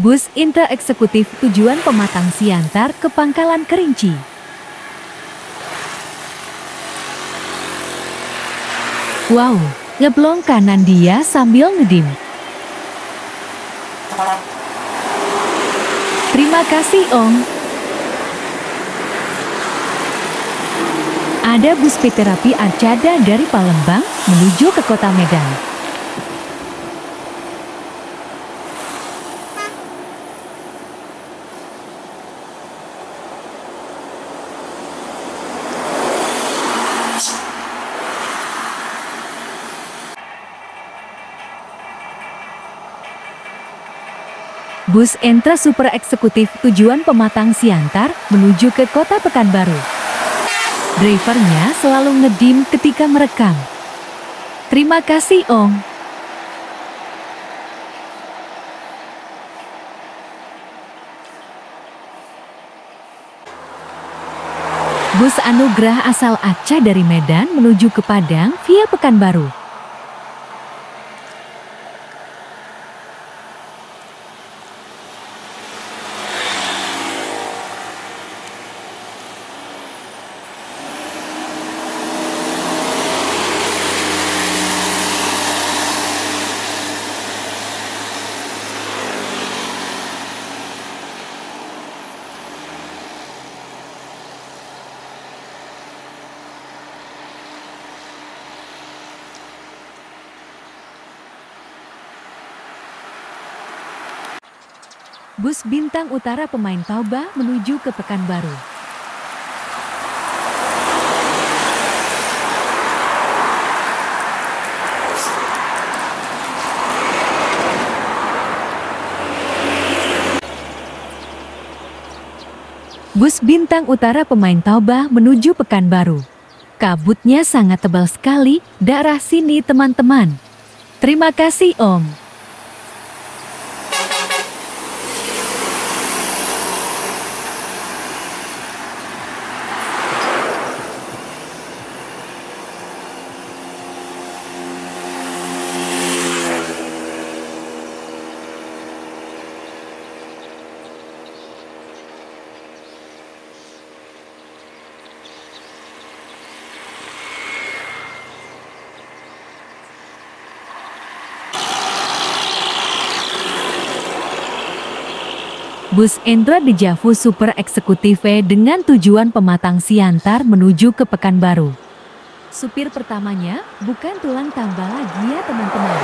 Bus Intra Eksekutif tujuan Pematang Siantar ke Pangkalan Kerinci. Wow, ngeblong kanan dia sambil ngedim. Terima kasih, Ong. Ada bus terapi Arcada dari Palembang menuju ke kota Medan. Bus Intra Super Eksekutif tujuan Pematang Siantar menuju ke kota Pekanbaru. Drivernya selalu ngedim ketika merekam. Terima kasih, Ong. Bus Anugrah asal Aceh dari Medan menuju ke Padang via Pekanbaru. Bus Bintang Utara pemain Toba menuju ke Pekanbaru. Bus Bintang Utara pemain Toba menuju Pekanbaru. Kabutnya sangat tebal sekali, daerah sini teman-teman. Terima kasih, Om. Bus Indra Dejavu Super Eksekutif dengan tujuan Pematang Siantar menuju ke Pekanbaru. Supir pertamanya bukan tulang tambah lagi ya teman-teman.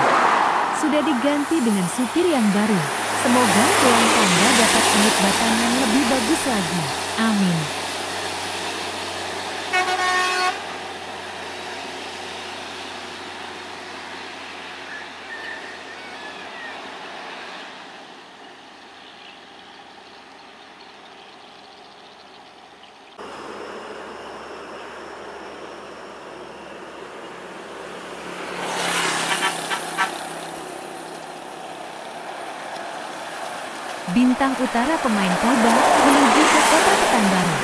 Sudah diganti dengan supir yang baru. Semoga tulang tambah dapat unit batangan lebih bagus lagi. Amin. Bintang Utara pemain Toba menuju ke kota Pekanbaru.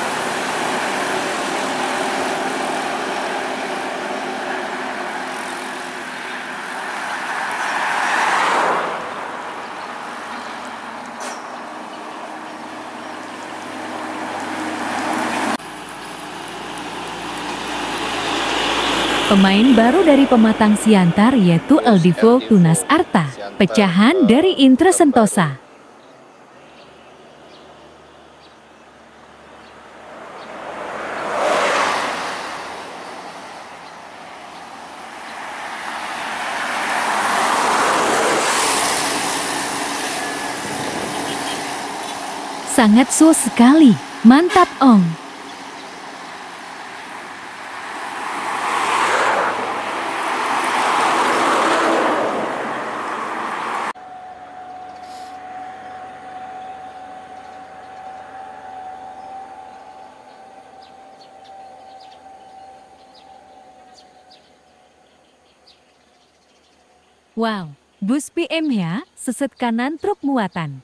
Pemain baru dari Pematang Siantar yaitu Eldivo Tunas Arta, pecahan dari Intra Sentosa. Sangat sus sekali, mantap Ong. Wow, bus PM ya, seset kanan truk muatan.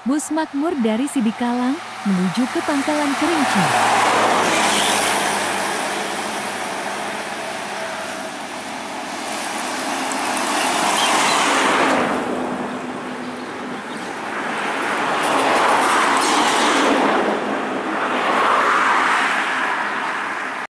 Bus makmur dari Sidikalang menuju ke Pangkalan Kerinci.